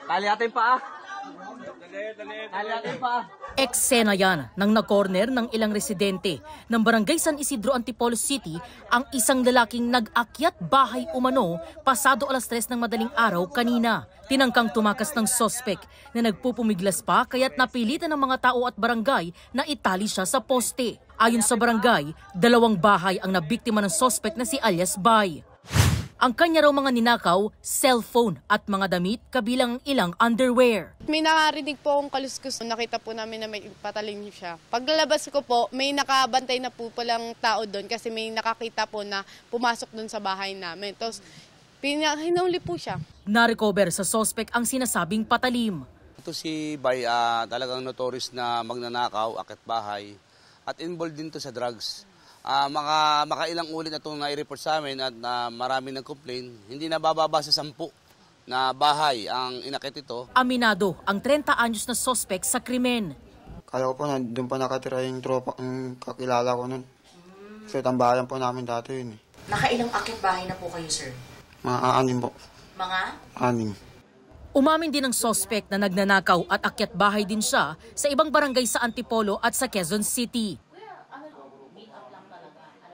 Tali natin pa. Tali natin pa. Eksena yan nang na-corner ng ilang residente ng Barangay San Isidro, Antipolo City ang isang lalaking nag-akyat bahay umano pasado alas 3 ng madaling araw kanina. Tinangkang tumakas ng sospek na nagpupumiglas pa kaya't napilitan ng mga tao at barangay na itali siya sa poste. Ayon sa barangay, 2 bahay ang nabiktima ng sospek na si alias Bay. Ang kanya raw mga ninakaw, cellphone at mga damit kabilang ilang underwear. May nakarinig po akong kaluskus. Nakita po namin na may patalim siya. Paglalabas ko po, may nakabantay na po palang tao doon kasi may nakakita po na pumasok doon sa bahay namin. Tapos hinuli po siya. Na-recover sa suspect ang sinasabing patalim. Ito si Bay, talagang notorious na magnanakaw, akit bahay at involved din to sa drugs. Makailang ulit na itong nai-report sa amin at marami ng complaint. Hindi nabababa sa 10 na bahay ang inakit ito. Aminado ang 30 anyos na suspect sa krimen. Kala ko po na doon pa nakatira yung tropa, yung kakilala ko nun. Kasi tambayan po namin dati yun. Nakailang akit bahay na po kayo, sir? Mga 6 po. Mga? 6. Umamin din ang suspect na nagnanakaw at akyat bahay din siya sa ibang barangay sa Antipolo at sa Quezon City.